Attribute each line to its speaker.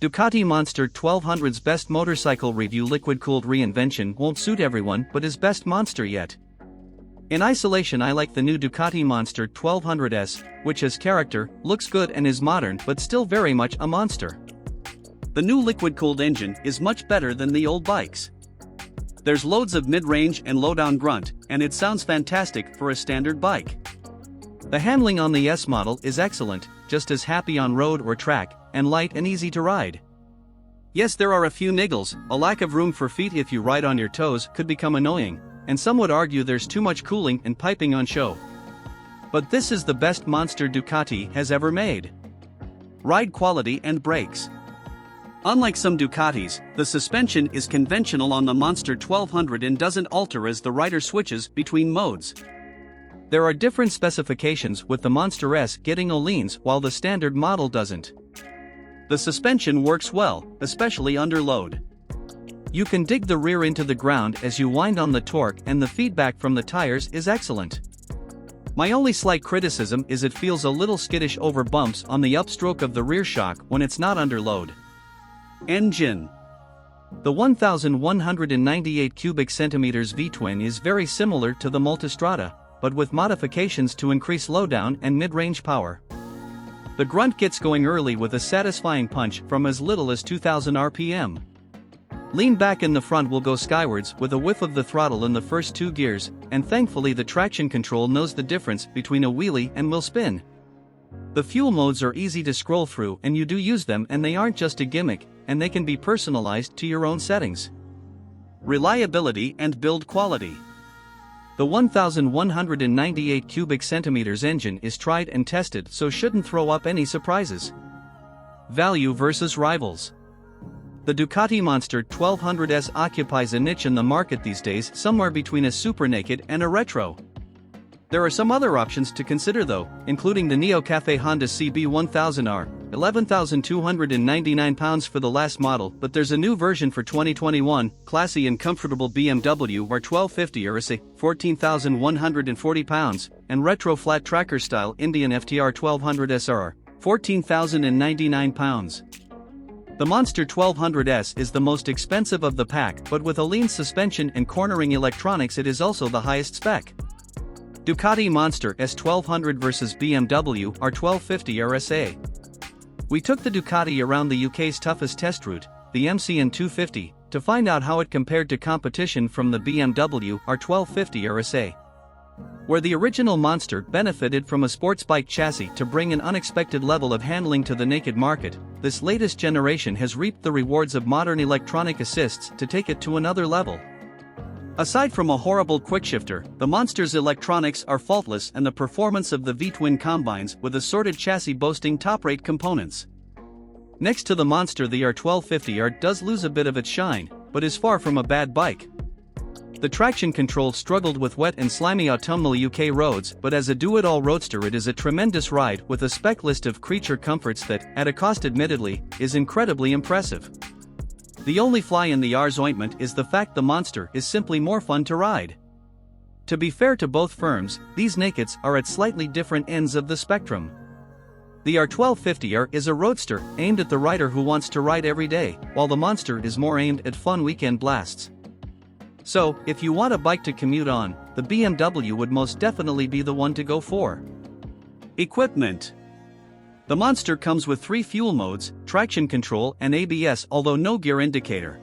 Speaker 1: Ducati Monster 1200's best motorcycle review. Liquid-cooled reinvention won't suit everyone but is best monster yet. In isolation, I like the new Ducati Monster 1200S, which has character, looks good and is modern but still very much a monster. The new liquid-cooled engine is much better than the old bikes. There's loads of mid-range and low-down grunt, and it sounds fantastic for a standard bike. The handling on the S model is excellent, just as happy on road or track, and light and easy to ride. Yes, there are a few niggles. A lack of room for feet if you ride on your toes could become annoying, and some would argue there's too much cooling and piping on show. But this is the best monster Ducati has ever made. Ride quality and brakes. Unlike some Ducatis, the suspension is conventional on the Monster 1200 and doesn't alter as the rider switches between modes. There are different specifications, with the Monster S getting Öhlins while the standard model doesn't. The suspension works well, especially under load. You can dig the rear into the ground as you wind on the torque, and the feedback from the tires is excellent. My only slight criticism is it feels a little skittish over bumps on the upstroke of the rear shock when it's not under load. Engine. The 1198 cubic centimeters V-twin is very similar to the Multistrada, but with modifications to increase lowdown and mid-range power. The grunt gets going early with a satisfying punch from as little as 2000 RPM. Lean back in the front will go skywards with a whiff of the throttle in the first two gears, and thankfully the traction control knows the difference between a wheelie and will spin. The fuel modes are easy to scroll through, and you do use them, and they aren't just a gimmick, and they can be personalized to your own settings. Reliability and build quality. The 1198 cubic centimeters engine is tried and tested, so shouldn't throw up any surprises. Value versus rivals. The Ducati Monster 1200S occupies a niche in the market these days, somewhere between a super naked and a retro. There are some other options to consider though, including the Neo Cafe Honda CB1000R, £11,299 for the last model, but there's a new version for 2021, classy and comfortable BMW R1250 RSA, £14,140, and retro flat tracker style Indian FTR 1200 SR, £14,099. The Monster 1200S is the most expensive of the pack, but with a lean suspension and cornering electronics it is also the highest spec. Ducati Monster S1200 vs BMW R1250 RSA. We took the Ducati around the UK's toughest test route, the MCN 250, to find out how it compared to competition from the BMW R1250 RSA. Where the original Monster benefited from a sports bike chassis to bring an unexpected level of handling to the naked market, this latest generation has reaped the rewards of modern electronic assists to take it to another level. Aside from a horrible quickshifter, the Monster's electronics are faultless, and the performance of the V-twin combines with assorted chassis boasting top-rate components. Next to the Monster, the R1250R does lose a bit of its shine, but is far from a bad bike. The traction control struggled with wet and slimy autumnal UK roads, but as a do-it-all roadster it is a tremendous ride with a spec list of creature comforts that, at a cost admittedly, is incredibly impressive. The only fly in the R's ointment is the fact the Monster is simply more fun to ride. To be fair to both firms, these nakeds are at slightly different ends of the spectrum. The R1250R is a roadster aimed at the rider who wants to ride every day, while the Monster is more aimed at fun weekend blasts. So, if you want a bike to commute on, the BMW would most definitely be the one to go for. Equipment. The Monster comes with 3 fuel modes, traction control and ABS, although no gear indicator.